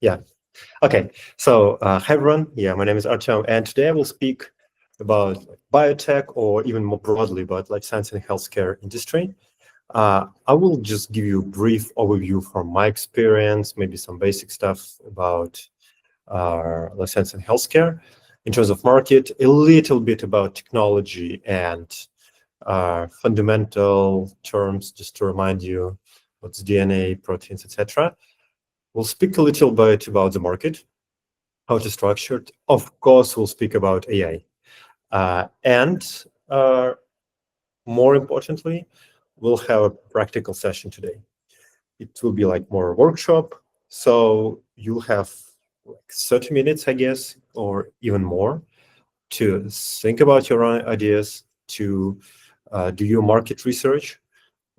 Yeah. Okay. So, hi everyone. Yeah, my name is Artyom, and today I will speak about biotech, or even more broadly about life science and healthcare industry. I will just give you a brief overview from my experience, maybe some basic stuff about life science and healthcare in terms of market, a little bit about technology and fundamental terms, just to remind you what's DNA, proteins, etc. We'll speak a little bit about the market, how it's structured. Of course, we'll speak about AI. And more importantly, we'll have a practical session today. It will be like more workshop. So you'll have like 30 minutes, I guess, or even more to think about your own ideas, to do your market research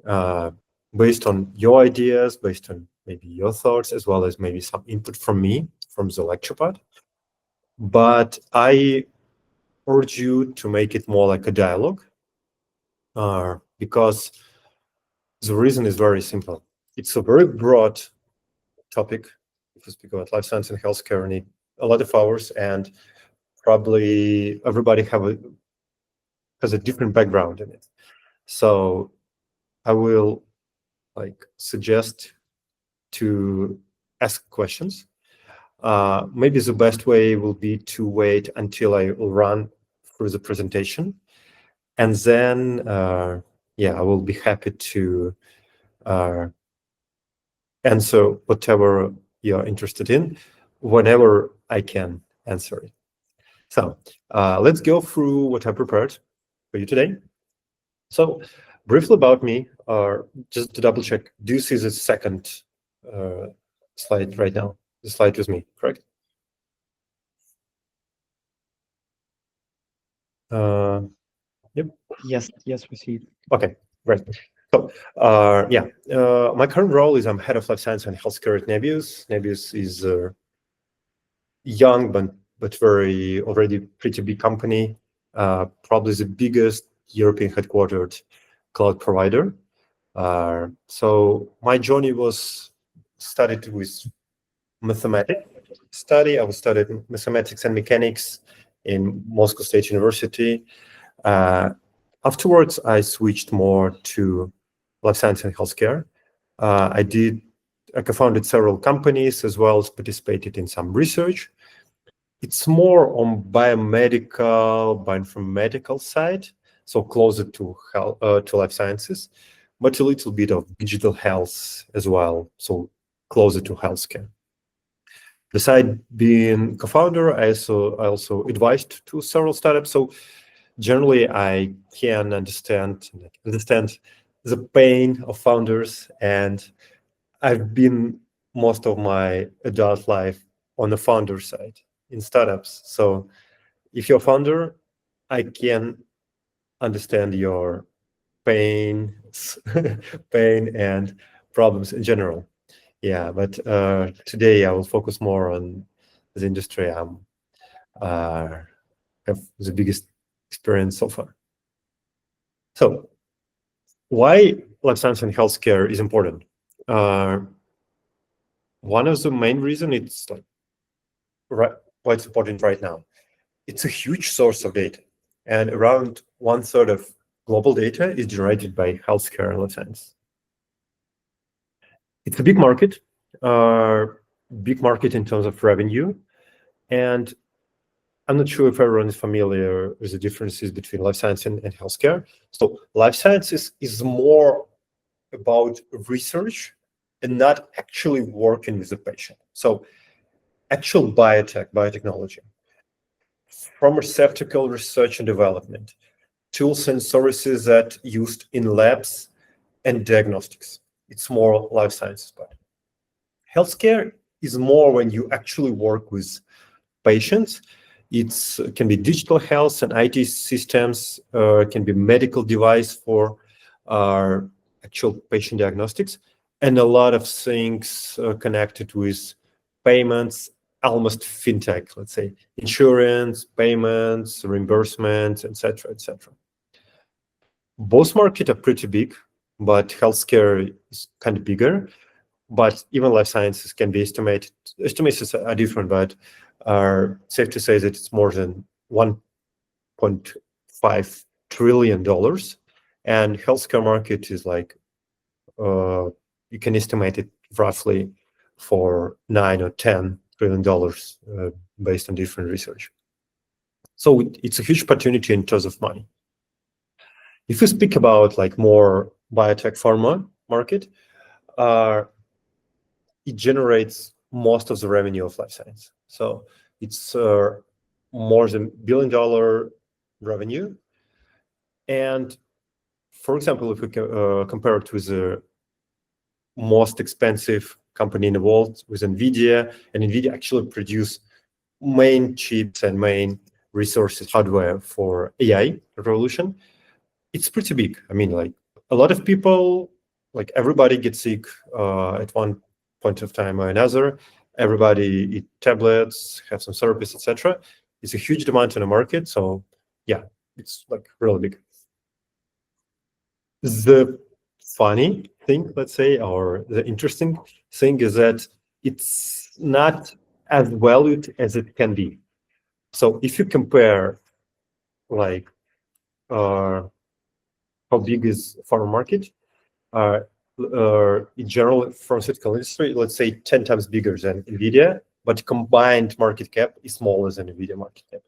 based on your ideas, based on maybe your thoughts, as well as maybe some input from me, from the lecture part. But I urge you to make it more like a dialogue, because the reason is very simple. It's a very broad topic. If we speak about life science and healthcare, we need a lot of hours, and probably everybody has a different background in it. So I will suggest to ask questions. Maybe the best way will be to wait until I will run through the presentation, and then I will be happy to answer whatever you're interested in whenever I can answer it. So let's go through what I prepared for you today. So briefly about me, just to double check, do you see the second slide right now? The slide with me, correct? Yep. Yes, we see it. Okay, great. So, my current role is I'm head of life science and healthcare at Nebius. Nebius is a young but very already pretty big company, probably the biggest European headquartered cloud provider. So my journey was started with mathematics study. I was studied mathematics and mechanics in Moscow State University. Afterwards, I switched more to life science and healthcare. I co-founded several companies as well as participated in some research. It's more on bioinformatical side, so closer to life sciences, but a little bit of digital health as well, so closer to healthcare. Besides being co-founder, I also advised to several startups. So generally, I can understand the pain of founders, and I've been most of my adult life on the founder side in startups. So if you're a founder, I can understand your pain and problems in general. Yeah, but today I will focus more on the industry I'm have the biggest experience so far. So why life science and healthcare is important? One of the main reasons it's why it's important right now. It's a huge source of data, and around 1/3 of global data is generated by healthcare and life science. It's a big market in terms of revenue, and I'm not sure if everyone is familiar with the differences between life science and healthcare. So life sciences is more about research and not actually working with the patient. So actual biotechnology, pharmaceutical research and development, tools and services that used in labs and diagnostics. It's more life sciences part. Healthcare is more when you actually work with patients. It can be digital health and IT systems, can be medical device for actual patient diagnostics, and a lot of things connected with payments, almost fintech, let's say, insurance, payments, reimbursements, etc., etc. Both markets are pretty big, but healthcare is kind of bigger. but even life sciences can be estimated. Estimations are different, but are safe to say that it's more than $1.5 trillion, and healthcare market is like you can estimate it roughly for $9 or $10 trillion based on different research. So it's a huge opportunity in terms of money. If you speak about like more biotech pharma market, it generates most of the revenue of life science. So it's more than $1 billion revenue. And for example, if we compare it with the most expensive company in the world, with NVIDIA, and NVIDIA actually produce main chips and main resources, hardware for AI revolution, it's pretty big. I mean, like a lot of people, like everybody gets sick at one point of time or another. Everybody eat tablets, have some therapies, etc. It's a huge demand in the market. So yeah, it's like really big. The funny thing, let's say, or the interesting thing is that it's not as valued as it can be. So if you compare like how big is pharma market, in general, pharmaceutical industry, let's say 10 times bigger than NVIDIA, but combined market cap is smaller than NVIDIA market cap.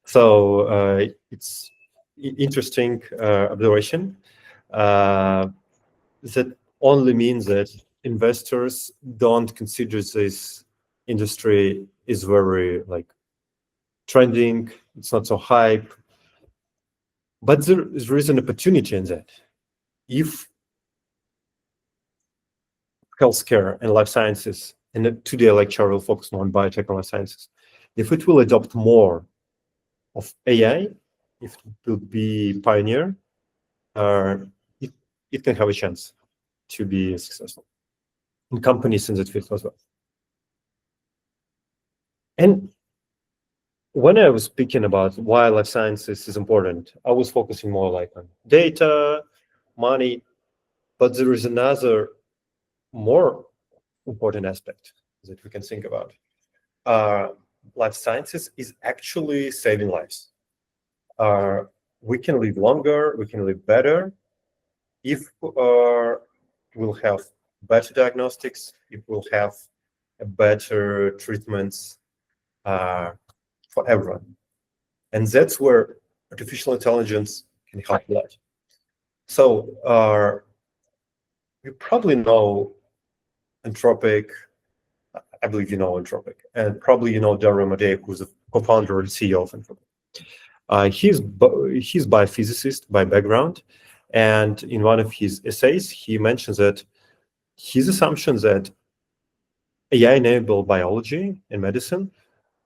So it's interesting observation. That only means that investors don't consider this industry is very like trending. It's not so hype, but there is an opportunity in that. If healthcare and life sciences, and today lecture will focus more on biotech and life sciences, if it will adopt more of AI, if it will be pioneer, it can have a chance to be successful in companies in that field as well. And when I was speaking about why life sciences is important, I was focusing more like on data, money, but there is another more important aspect that we can think about. Life sciences is actually saving lives. We can live longer, we can live better if we'll have better diagnostics, if we'll have better treatments for everyone. And that's where artificial intelligence can help a lot. So you probably know Anthropic. I believe you know Anthropic, and probably you know Dario Amodei, who's the co-founder and CEO of Anthropic. He's biophysicist by background, and in one of his essays, he mentions that his assumption that AI-enabled biology and medicine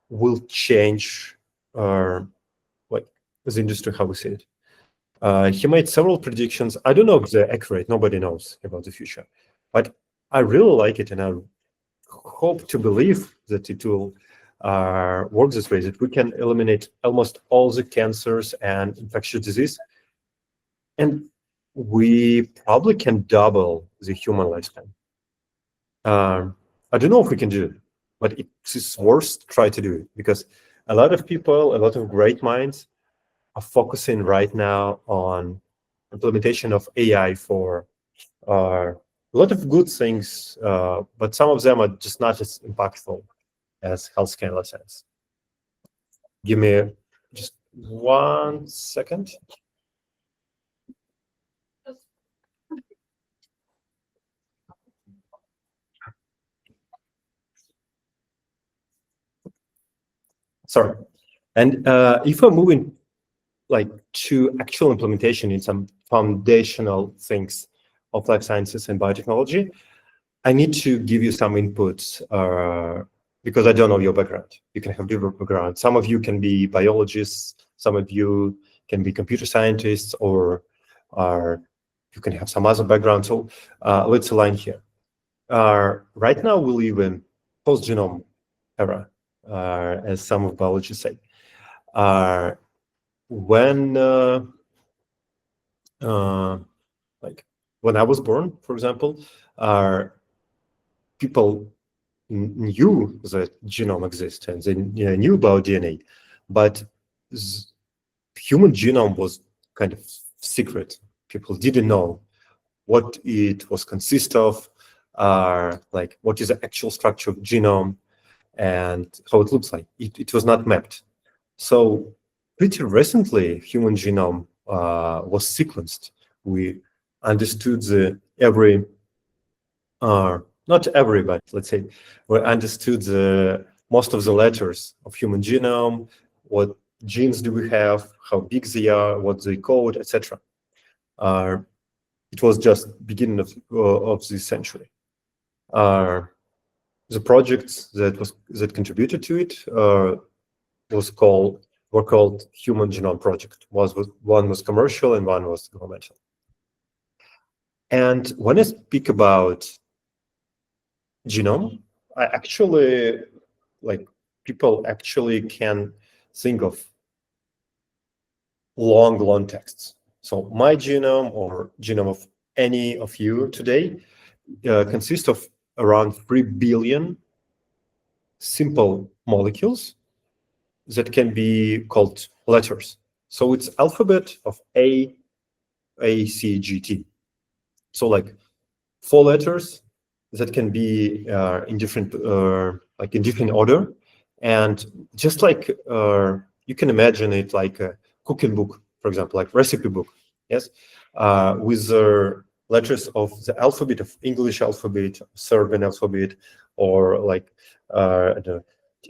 will change like the industry, how we see it. He made several predictions. I don't know if they're accurate. Nobody knows about the future, but I really like it, and I hope to believe that it will work this way, that we can eliminate almost all the cancers and infectious disease, and we probably can double the human lifespan. I don't know if we can do it, but it's worth try to do it, because a lot of people, a lot of great minds are focusing right now on implementation of AI for a lot of good things, but some of them are just not as impactful as healthcare in a sense. Give me just 1 second. Sorry. And if we're moving like to actual implementation in some foundational things of life sciences and biotechnology, I need to give you some inputs because I don't know your background. You can have different background. Some of you can be biologists, some of you can be computer scientists, or you can have some other background. So let's align here. Right now we live in post-genome era, as some of biologists say. When like when I was born, for example, people knew that genome exists and they knew about DNA, but human genome was kind of secret. People didn't know what it was consist of, like what is the actual structure of genome and how it looks like. It was not mapped. So pretty recently, human genome was sequenced. We understood not every, but let's say we understood most of the letters of human genome, what genes do we have, how big they are, what they code, etc. It was just beginning of this century. The projects that contributed to it were called Human Genome Project. One was commercial and one was governmental. And when I speak about genome, I actually people actually can think of long texts. So my genome or genome of any of you today consists of around 3 billion simple molecules that can be called letters. So it's alphabet of A, C, G, T. So like 4 letters that can be in different order, and just like you can imagine it like a cooking book, for example, like recipe book, yes, with the letters of the alphabet of English alphabet, Serbian alphabet, or like the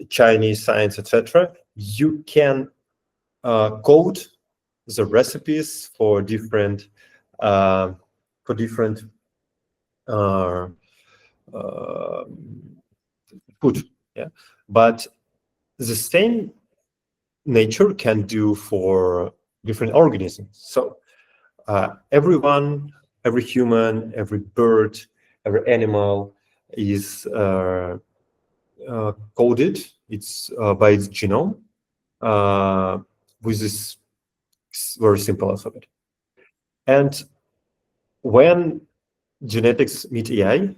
Chinese science, etc. You can code the recipes for different food, yeah. But the same nature can do for different organisms. So every human, every bird, every animal is coded by its genome with this very simple alphabet. And when genetics meet AI,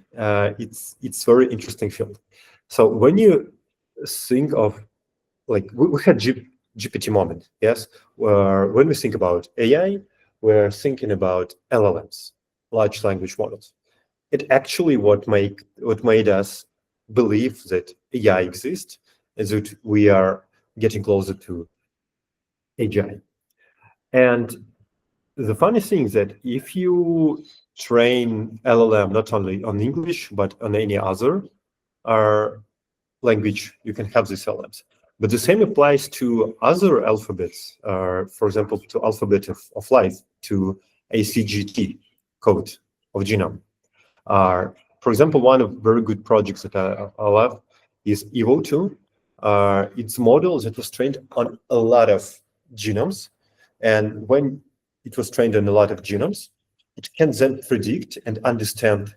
it's very interesting field. So when you think of, like, we had GPT moment, yes, where when we think about AI, we're thinking about LLMs, large language models. It actually what made us believe that AI exists and that we are getting closer to AGI. And the funny thing is that if you train LLM not only on English but on any other language, you can have these LLMs. But the same applies to other alphabets, for example, to alphabet of life, to ACGT code of genome. For example, one of very good projects that I love is Evo2. It's a model that was trained on a lot of genomes. And when it was trained on a lot of genomes, it can then predict and understand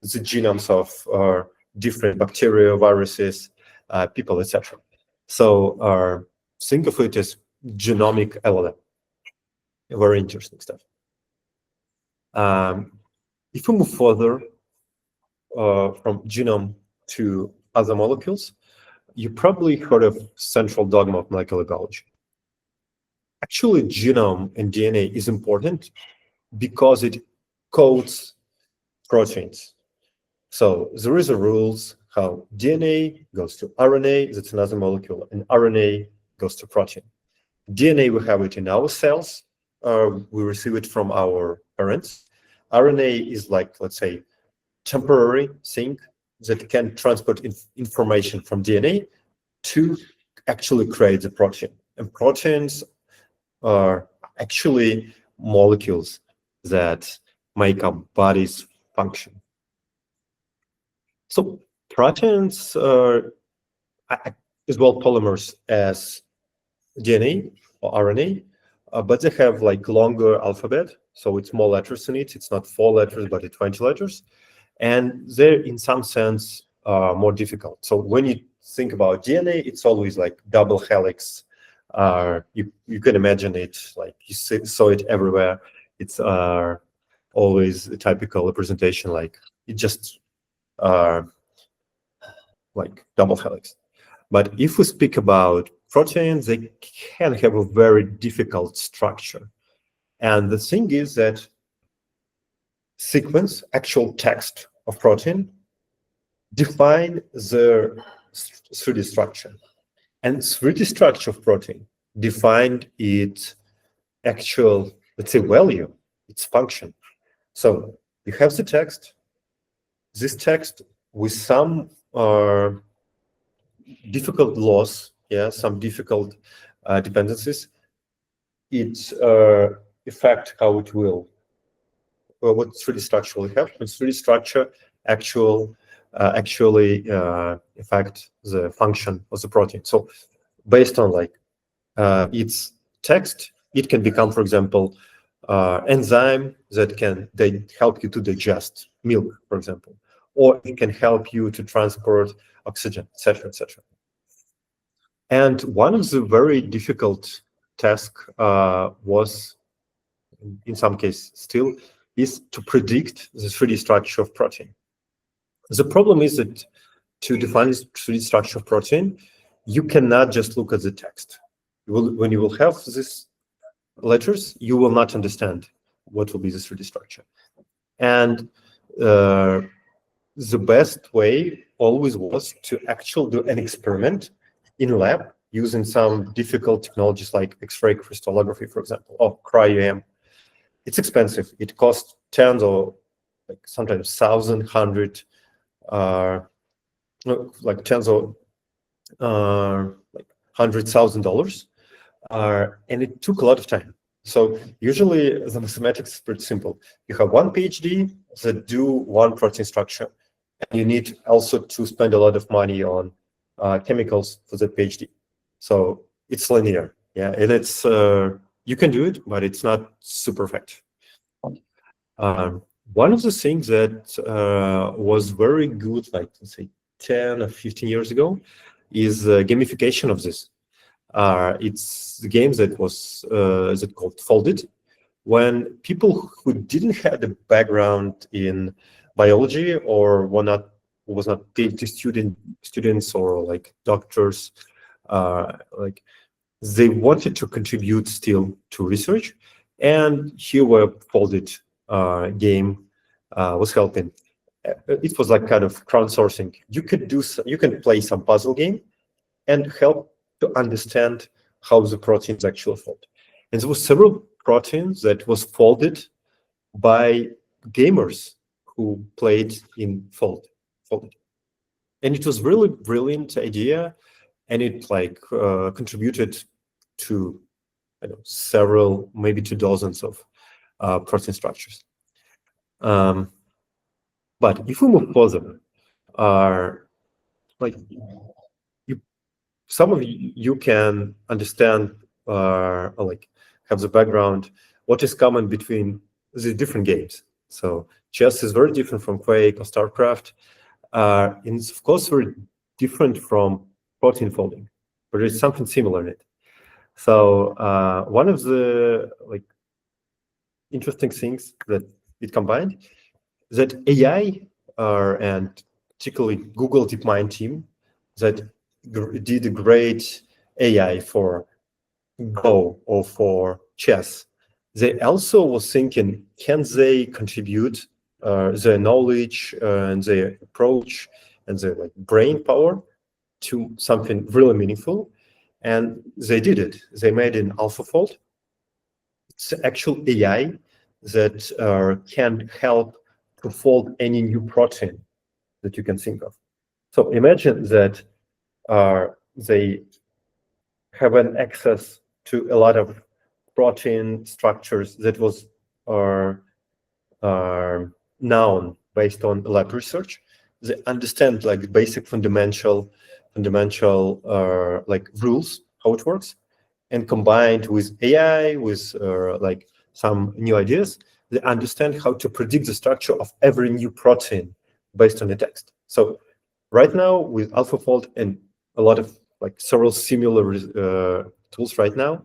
the genomes of different bacteria, viruses, people, etc. So think of it as genomic LLM. Very interesting stuff. If we move further from genome to other molecules, you probably heard of central dogma of molecular biology. Actually, genome and DNA is important because it codes proteins. So there is a rules how DNA goes to RNA, that's another molecule, and RNA goes to protein. DNA, we have it in our cells, we receive it from our parents. RNA is like, let's say, temporary thing that can transport information from DNA to actually create the protein. And proteins are actually molecules that make our bodies function. So proteins are as well polymers as DNA or RNA, but they have like longer alphabet, so it's more letters in it. It's not 4 letters, but it's 20 letters. And they're, in some sense, more difficult. So when you think about DNA, it's always like double helix. You can imagine it, like you saw it everywhere. It's always a typical representation, like it just like double helix. But if we speak about proteins, they can have a very difficult structure. And the thing is that sequence, actual text of protein, define the 3D structure. And 3D structure of protein defined its actual, let's say, value, its function. So you have the text, this text with some difficult laws, some difficult dependencies, it affect how it will, what 3D structure will have. And 3D structure actually affect the function of the protein. So based on like its text, it can become, for example, enzyme that they help you to digest milk, for example, or it can help you to transport oxygen, etc., etc. And one of the very difficult tasks was, in some cases still, is to predict the 3D structure of protein. The problem is that to define this 3D structure of protein, you cannot just look at the text. When you will have these letters, you will not understand what will be the 3D structure. And the best way always was to actually do an experiment in lab using some difficult technologies like X-ray crystallography, for example, or cryo-EM. It's expensive. It costs tens or like sometimes thousand, hundred, like tens or like $100,000, and it took a lot of time. So usually the mathematics is pretty simple. You have one PhD that do one protein structure, and you need also to spend a lot of money on chemicals for the PhD. So it's linear, and it's you can do it, but it's not super effective. One of the things that was very good, like let's say 10 or 15 years ago, is gamification of this. It's the game that was called Folded, when people who didn't have the background in biology or was not PhD students or like doctors, like they wanted to contribute still to research, and here where Folded game was helping. It was like kind of crowdsourcing. You can play some puzzle game and help to understand how the proteins actually fold. And there were several proteins that was folded by gamers who played in Folded. And it was really brilliant idea, and it like contributed to several, maybe to dozens of protein structures. But if we move further, like some of you can understand or like have the background what is common between the different games. So chess is very different from Quake or StarCraft, and it's of course very different from protein folding, but there's something similar in it. So one of the like interesting things that it combined, that AI and particularly Google DeepMind team that did a great AI for Go or for chess, they also was thinking, can they contribute their knowledge and their approach and their like brain power to something really meaningful? And they did it. They made an AlphaFold. It's actual AI that can help to fold any new protein that you can think of. So imagine that they have an access to a lot of protein structures that was known based on lab research. They understand like basic fundamental like rules, how it works, and combined with AI, with like some new ideas, they understand how to predict the structure of every new protein based on the text. So right now with AlphaFold and a lot of like several similar tools right now,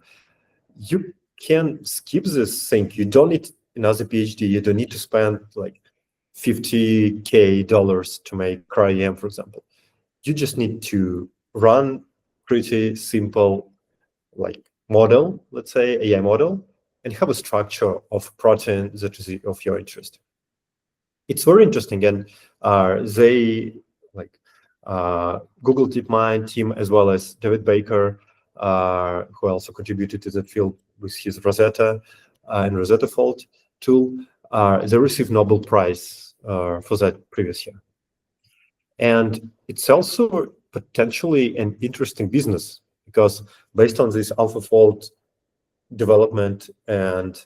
you can skip this thing. You don't need another PhD. You don't need to spend like $50,000 to make cryo-EM, for example. you just need to run pretty simple model, let's say AI model, and have a structure of protein that is of your interest. It's very interesting, and they Google DeepMind team, as well as David Baker, who also contributed to that field with his Rosetta and Rosetta Fold tool, they received Nobel Prize for that previous year. And it's also potentially an interesting business, because based on this AlphaFold development and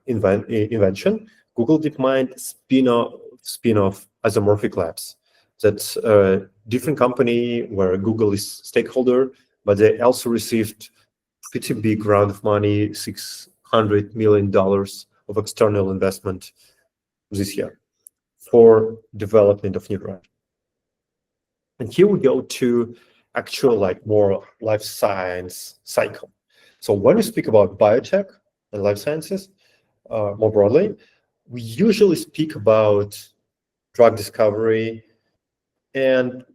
invention, Google DeepMind spin-off Isomorphic Labs. That's a different company where Google is stakeholder, but they also received pretty big round of money, $600 million of external investment this year for development of new drug. And here we go to actual more life science cycle. So when we speak about biotech and life sciences more broadly, we usually speak about drug discovery and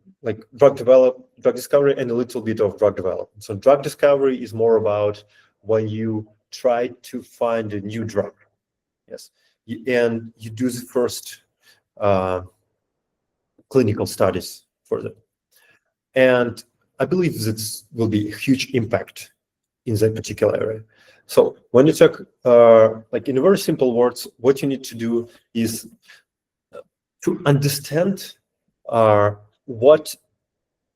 drug discovery and a little bit of drug development. So drug discovery is more about when you try to find a new drug, yes, and you do the first clinical studies for them. And I believe this will be a huge impact in that particular area. So when you talk, in very simple words, what you need to do is to understand what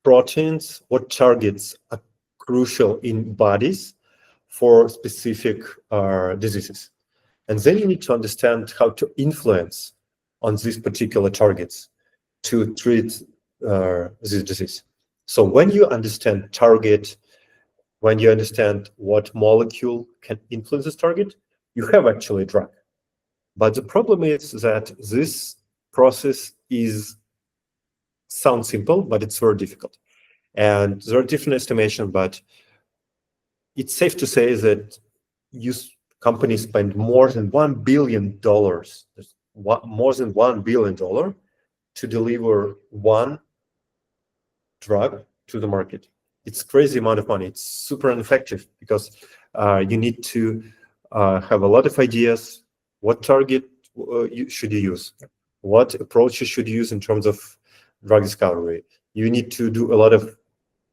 proteins, what targets are crucial in bodies for specific diseases. And then you need to understand how to influence on these particular targets to treat this disease. So when you understand target, when you understand what molecule can influence this target, you have actually a drug. But the problem is that this process sounds simple, but it's very difficult. And there are different estimations, but it's safe to say that companies spend more than $1 billion, more than $1 billion to deliver one drug to the market. It's crazy amount of money. It's super ineffective because you need to have a lot of ideas. What target should you use? What approaches should you use in terms of drug discovery? You need to do a lot of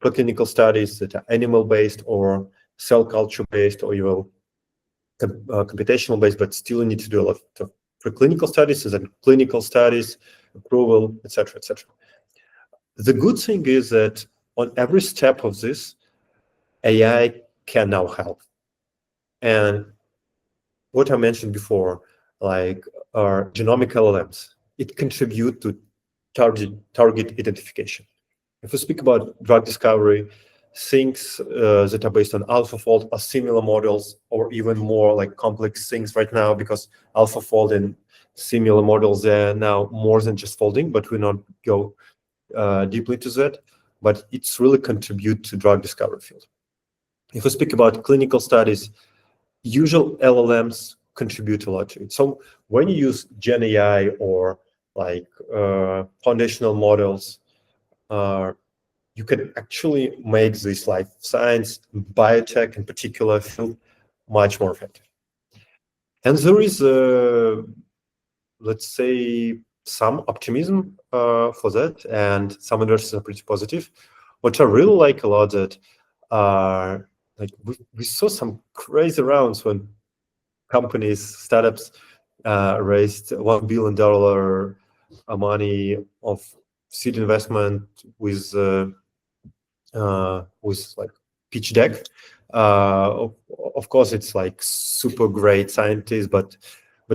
preclinical studies that are animal-based or cell culture-based or even computational-based, but still you need to do a lot of preclinical studies and then clinical studies, approval, etc., etc. The good thing is that on every step of this, AI can now help. And what I mentioned before, our genomic LLMs, it contributes to target identification. If we speak about drug discovery, things that are based on AlphaFold are similar models, or even more complex things right now, because AlphaFold and similar models, they're now more than just folding, but we not go deeply to that. But it's really contribute to drug discovery field. If we speak about clinical studies, usual LLMs contribute a lot to it. So when you use Gen AI or foundational models, you can actually make this life science, biotech in particular field much more effective. And there is, let's say, some optimism for that, and some investors are pretty positive. What I really like a lot that we saw some crazy rounds when companies, startups raised $1 billion money of seed investment with pitch deck. Of course, it's super great scientists, but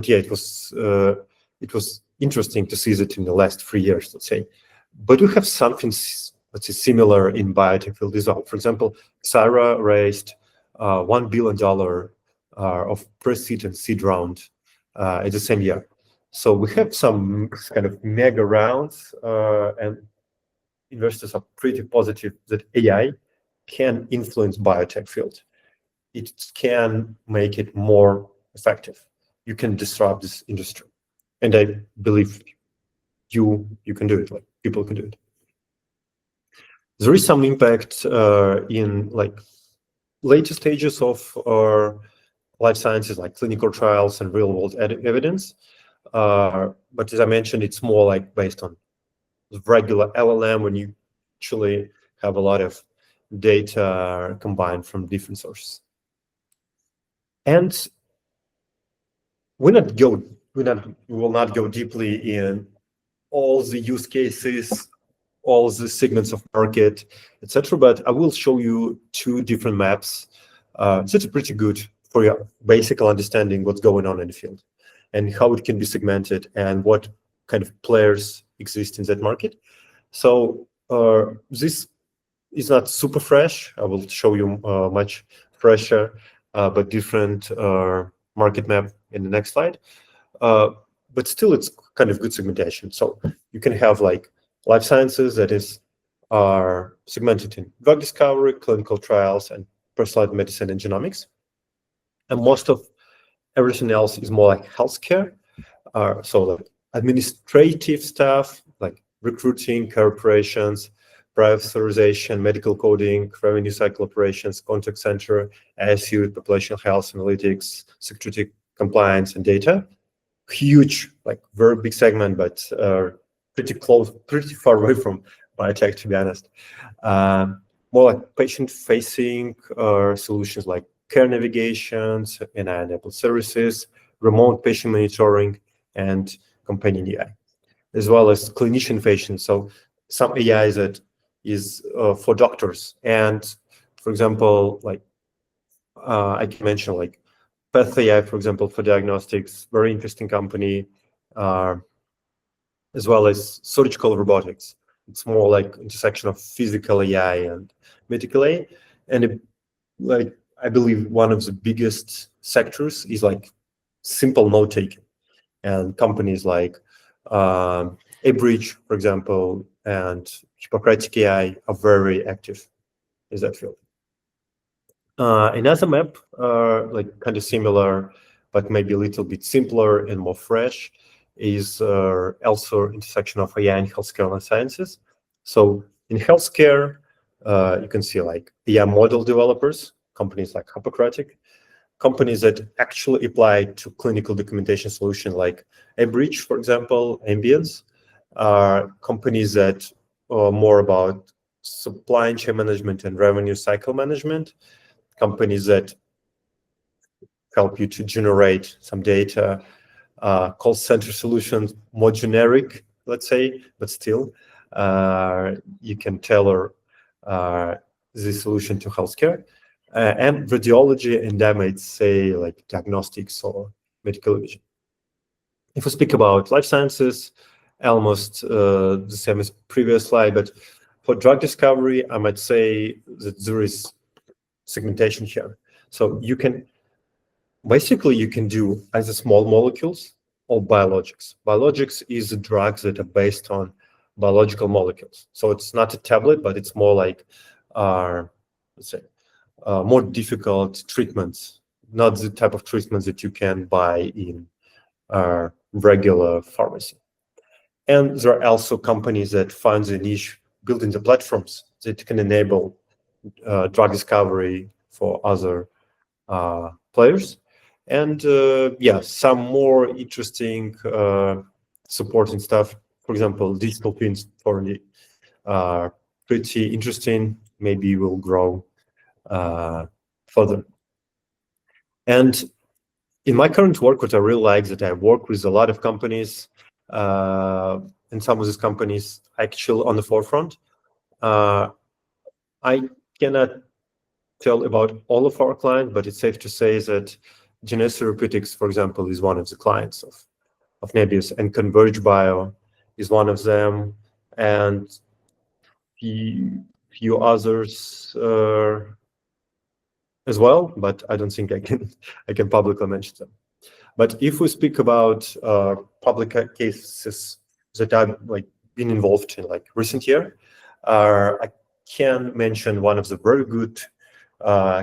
yeah, it was interesting to see that in the last 3 years, let's say. But we have something, let's say, similar in biotech field as well. For example, Xara raised $1 billion of pre-seed and seed round at the same year. So we have some kind of mega rounds, and investors are pretty positive that AI can influence biotech field. It can make it more effective. You can disrupt this industry, and I believe you can do it. People can do it. There is some impact in like later stages of life sciences, like clinical trials and real-world evidence. But as I mentioned, it's more like based on regular LLM when you actually have a lot of data combined from different sources. And we will not go deeply in all the use cases, all the segments of market, etc. But I will show you two different maps. So it's pretty good for your basic understanding what's going on in the field and how it can be segmented and what kind of players exist in that market. So this is not super fresh. I will show you much fresher, but different market map in the next slide. But still, it's kind of good segmentation. So you can have like life sciences that are segmented in drug discovery, clinical trials, and personalized medicine and genomics. And most of everything else is more like healthcare. So like administrative stuff, like recruiting, care operations, prior authorization, medical coding, revenue cycle operations, contact center, ISU, population health analytics, security compliance, and data. Huge, like very big segment, but pretty far away from BioTech, to be honest. More like patient-facing solutions like care navigations, AI-enabled services, remote patient monitoring, and companion AI, as well as clinician-facing. So some AI that is for doctors. And for example, like I can mention like Path AI, for example, for diagnostics, very interesting company, as well as surgical robotics. It's more like intersection of physical AI and medical AI. And like I believe one of the biggest sectors is like simple note taking, and companies like Abridge, for example, and Hippocratic AI are very active in that field. Another map, like kind of similar, but maybe a little bit simpler and more fresh, is also intersection of AI and healthcare and sciences. So in healthcare, you can see like AI model developers, companies like Hippocratic, companies that actually apply to clinical documentation solution like Abridge, for example, Ambience, are companies that are more about supply chain management and revenue cycle management, companies that help you to generate some data, call center solutions, more generic, let's say, but still you can tailor the solution to healthcare. And radiology, and I might say like diagnostics or medical imaging. If we speak about life sciences, almost the same as previous slide, but for drug discovery, I might say that there is segmentation here. So you can do either small molecules or biologics. Biologics is drugs that are based on biological molecules. So it's not a tablet, but it's more like, let's say, more difficult treatments, not the type of treatments that you can buy in regular pharmacy. And there are also companies that find the niche building the platforms that can enable drug discovery for other players. And yeah, some more interesting supporting stuff. For example, digital twins for pretty interesting. Maybe will grow further. And in my current work, what I really like is that I work with a lot of companies, and some of these companies actually on the forefront. I cannot tell about all of our clients, but it's safe to say that Genesis Therapeutics, for example, is one of the clients of Nebius, and Converge Bio is one of them, and few others as well, but I don't think I can publicly mention them. But if we speak about public cases that I've like been involved in like recent year, I can mention one of the very good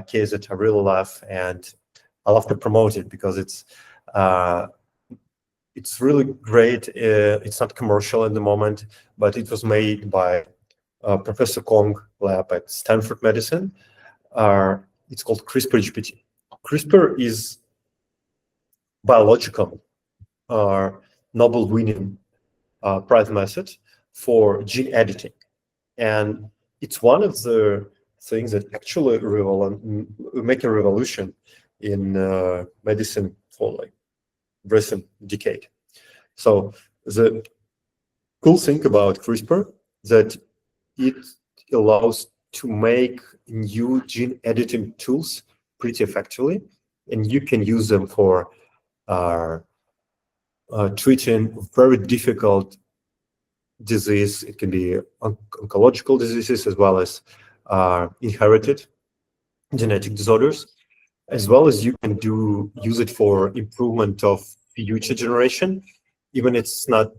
case that I really love, and I love to promote it because it's really great. It's not commercial at the moment, but it was made by Professor Kong lab at Stanford Medicine. It's called CRISPR-GPT. CRISPR is biological Nobel-winning prize method for gene editing, and it's one of the things that actually make a revolution in medicine for like recent decade. So the cool thing about CRISPR that it allows to make new gene editing tools pretty effectively, and you can use them for treating very difficult disease. It can be oncological diseases as well as inherited genetic disorders, as well as you can use it for improvement of future generation, even it's not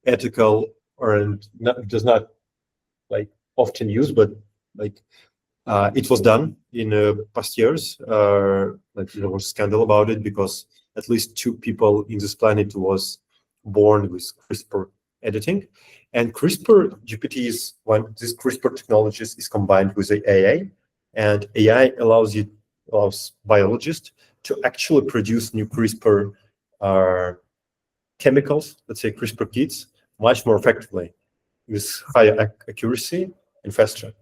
ethical or does not like often used, but like it was done in past years. Like there was scandal about it because at least 2 people in this planet was born with CRISPR editing, and CRISPR-GPT is when this CRISPR technologies is combined with the AI, and AI allows biologists to actually produce new CRISPR chemicals, let's say CRISPR kits, much more effectively with higher accuracy and faster.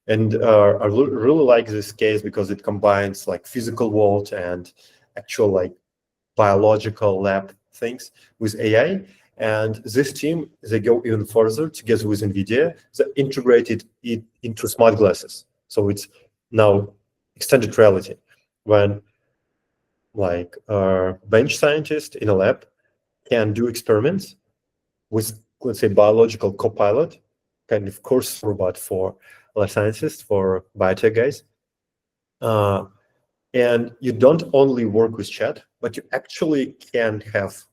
And I really like this case because it combines like physical world and actual like biological lab things with AI. And this team, they go even further together with NVIDIA. They integrated it into smart glasses. So it's now extended reality when like bench scientist in a lab can do experiments with, let's say, biological copilot, kind of course robot for life sciences, for biotech guys. And you don't only work with chat, but you actually can have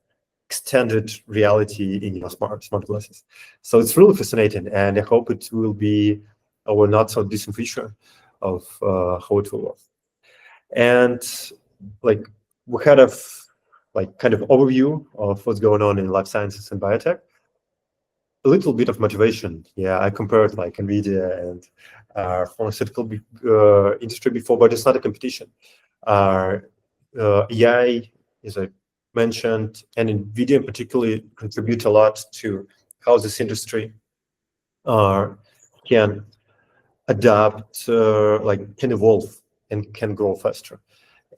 extended reality in your smart glasses. So it's really fascinating, and I hope it will be our not so distant future of how it will work. And like we had a kind of overview of what's going on in life sciences and biotech. A little bit of motivation. Yeah, I compared like NVIDIA and pharmaceutical industry before, but it's not a competition. AI, as I mentioned, and NVIDIA particularly contribute a lot to how this industry can adapt, like can evolve and can grow faster.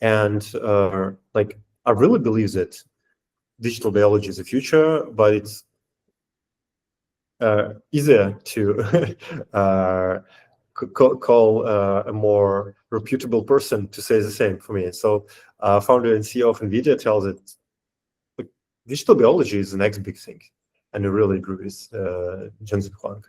And like I really believe that digital biology is the future, but it's easier to call a more reputable person to say the same for me. So founder and CEO of NVIDIA tells that digital biology is the next big thing. And I really agree with Jensen Huang.